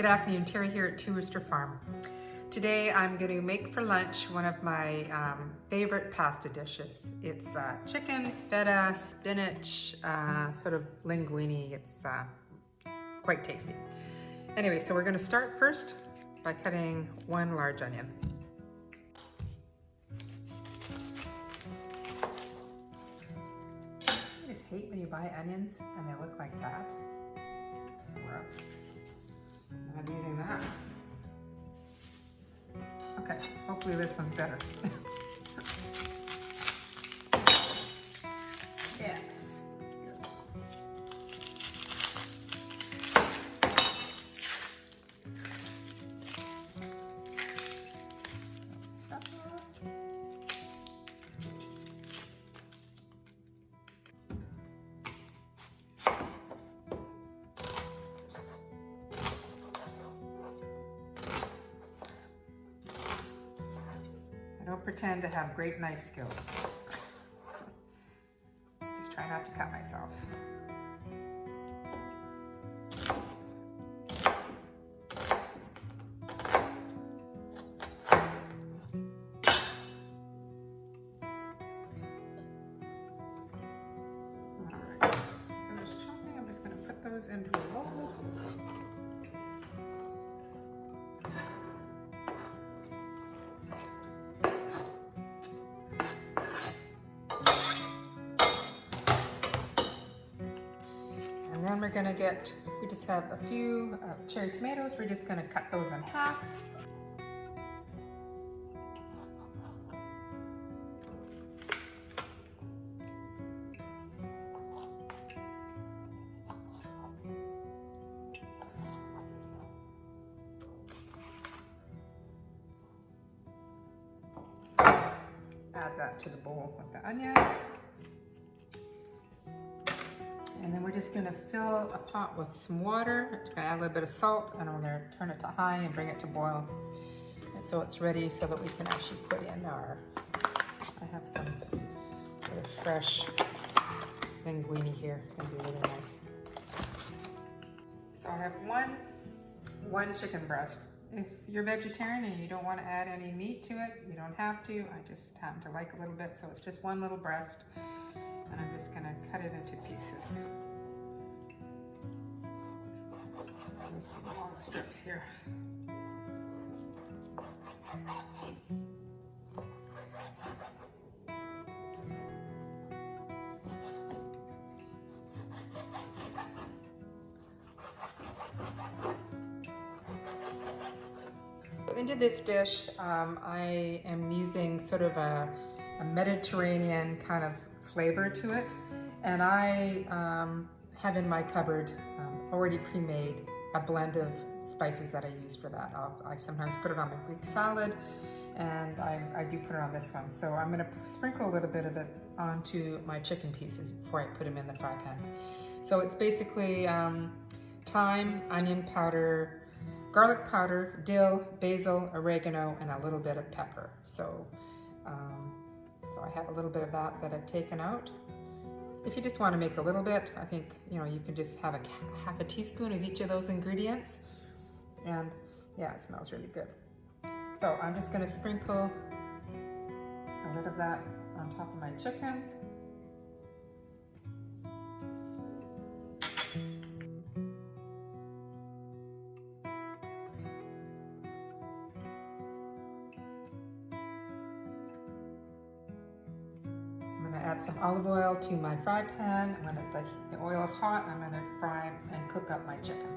Good afternoon, Terry here at Two Rooster Farm. Today I'm going to make for lunch one of my favorite pasta dishes. It's chicken, feta, spinach, sort of linguine. It's quite tasty. Anyway, so we're going to start first by cutting one large onion. I just hate when you buy onions and they look like that. Gross. I'm not using that. Okay, hopefully this one's better. Yes. I don't pretend to have great knife skills. Just try not to cut myself. Alright, so finished chopping. I'm just going to put those into a bowl. And then we're gonna we just have a few cherry tomatoes. We're just gonna cut those in half. Add that to the bowl with the onions. And then we're just gonna fill a pot with some water. We're gonna add a little bit of salt, and we're gonna turn it to high and bring it to boil. And so it's ready so that we can actually put in I have some sort of fresh linguine here. It's gonna be really nice. So I have one chicken breast. If you're vegetarian and you don't want to add any meat to it, you don't have to. I just happen to like a little bit, so it's just one little breast. And I'm just going to cut it into pieces. Just some long strips here. Into this dish, I am using sort of a Mediterranean kind of flavor to it, and I have in my cupboard already pre-made a blend of spices that I use for that. I sometimes put it on my Greek salad, and I do put it on this one. So I'm going to sprinkle a little bit of it onto my chicken pieces before I put them in the fry pan. So it's basically thyme, onion powder, garlic powder, dill, basil, oregano, and a little bit of pepper. So I have a little bit of that I've taken out. If you just want to make a little bit, I think, you can just have half a teaspoon of each of those ingredients. And yeah, it smells really good. So I'm just going to sprinkle a little of that on top of my chicken. Add some olive oil to my fry pan. When the oil is hot, I'm going to fry and cook up my chicken.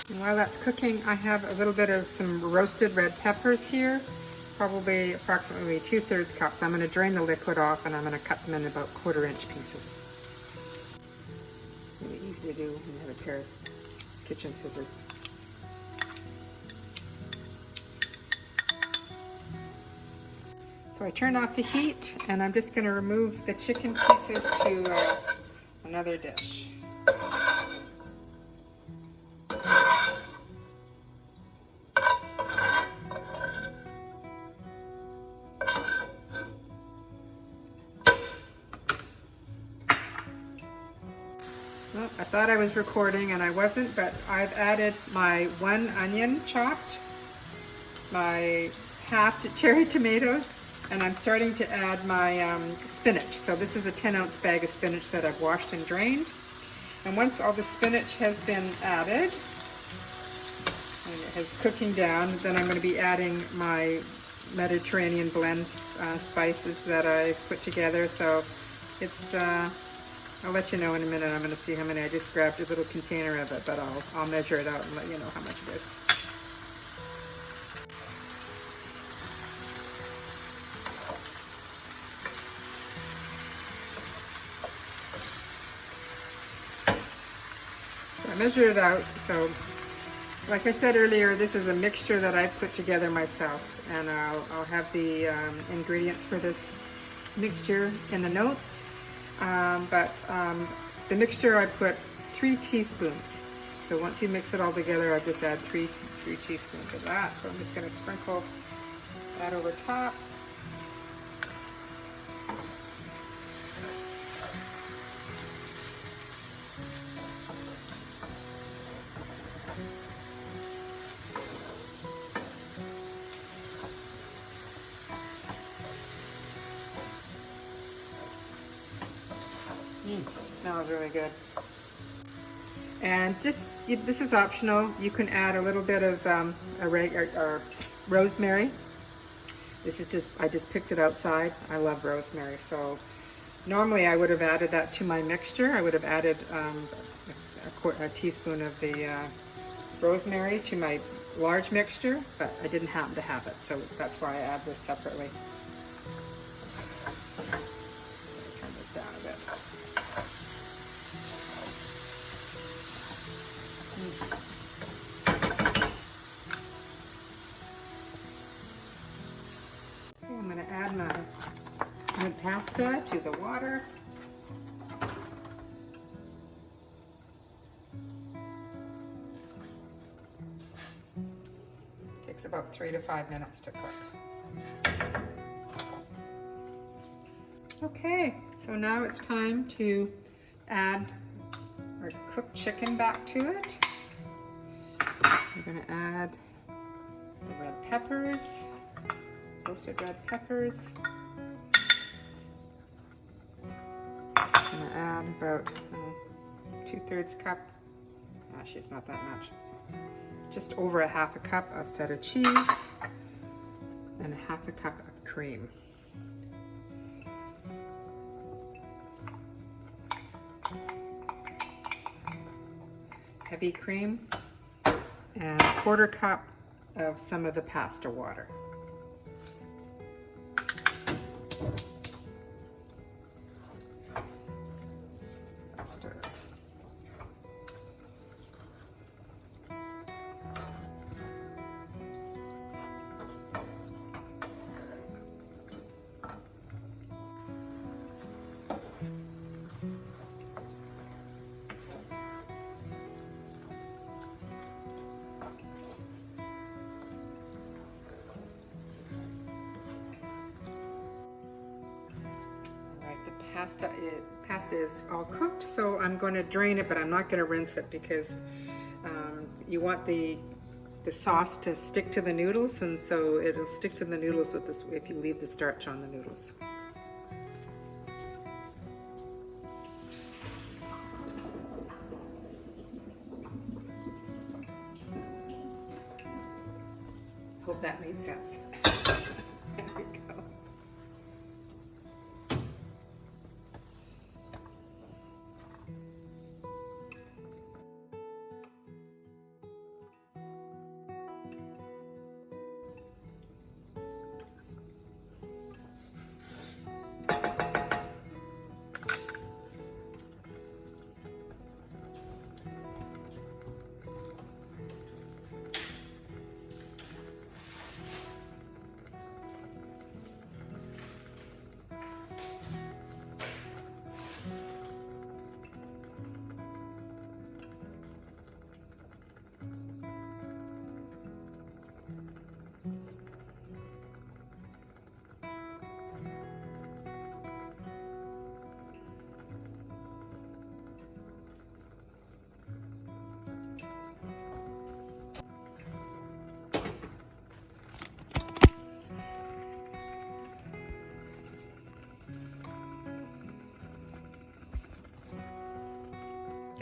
And while that's cooking, I have a little bit of some roasted red peppers here. probably approximately 2/3 cup. So I'm going to drain the liquid off and I'm going to cut them in about 1/4-inch pieces. Really easy to do when you have a pair of kitchen scissors. So I turn off the heat and I'm just going to remove the chicken pieces to another dish. Well, I thought I was recording and I wasn't, but I've added my 1 onion chopped, my half cherry tomatoes, and I'm starting to add my spinach. So this is a 10-ounce bag of spinach that I've washed and drained. And once all the spinach has been added, and it is cooking down, then I'm going to be adding my Mediterranean blend spices that I've put together. So it's, I'll let you know in a minute. I'm going to see how many. I just grabbed a little container of it, but I'll measure it out and let you know how much it is. So I measured it out. So like I said earlier, this is a mixture that I've put together myself, and I'll have the ingredients for this mixture in the notes. The mixture, I put 3 teaspoons. So once you mix it all together, I just add 3 teaspoons of that. So I'm just going to sprinkle that over top. Smells really good. And just, this is optional. You can add a little bit of rosemary. This is just, I just picked it outside. I love rosemary. So normally I would have added that to my mixture. I would have added a teaspoon of the rosemary to my large mixture, but I didn't happen to have it. So that's why I add this separately. Turn this down a bit. Okay, I'm going to add my pasta to the water. Takes about 3 to 5 minutes to cook. Okay, so now it's time to add our cooked chicken back to it. I'm going to add the red peppers, roasted red peppers. I'm going to add about 2/3 cup, actually it's not that much, just over a 1/2 cup of feta cheese and a 1/2 cup of cream. Heavy cream and 1/4 cup of some of the pasta water. Stir it. Pasta is all cooked, so I'm going to drain it, but I'm not going to rinse it because you want the sauce to stick to the noodles, and so it'll stick to the noodles with this if you leave the starch on the noodles. Hope that made sense. There we go.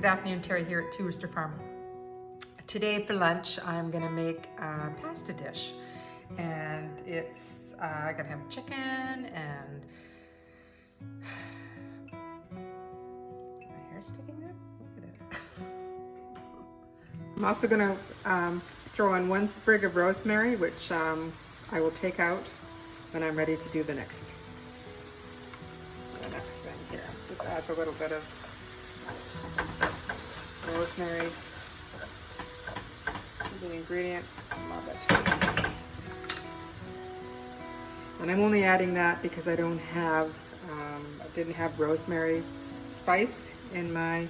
Good afternoon, Terry here at Two Rooster Farm. Today for lunch, I'm gonna make a pasta dish. And it's, I gotta have chicken and, my hair's sticking out? Look at it. I'm also gonna throw in 1 sprig of rosemary, which I will take out when I'm ready to do the next thing here. Just adds a little bit of rosemary to the ingredients. Love it. And I'm only adding that because I don't have, I didn't have rosemary spice in my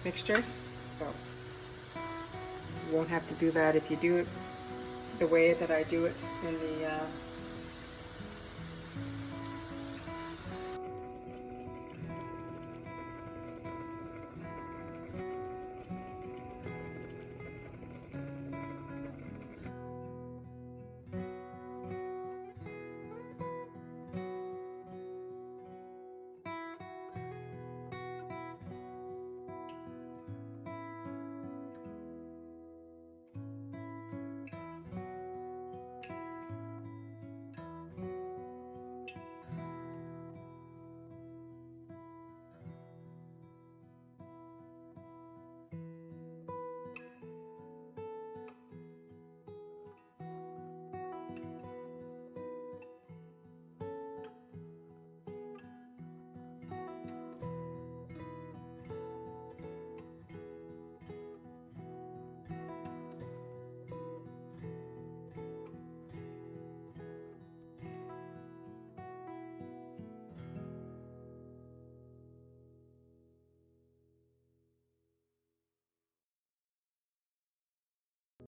mixture, so you won't have to do that if you do it the way that I do it in the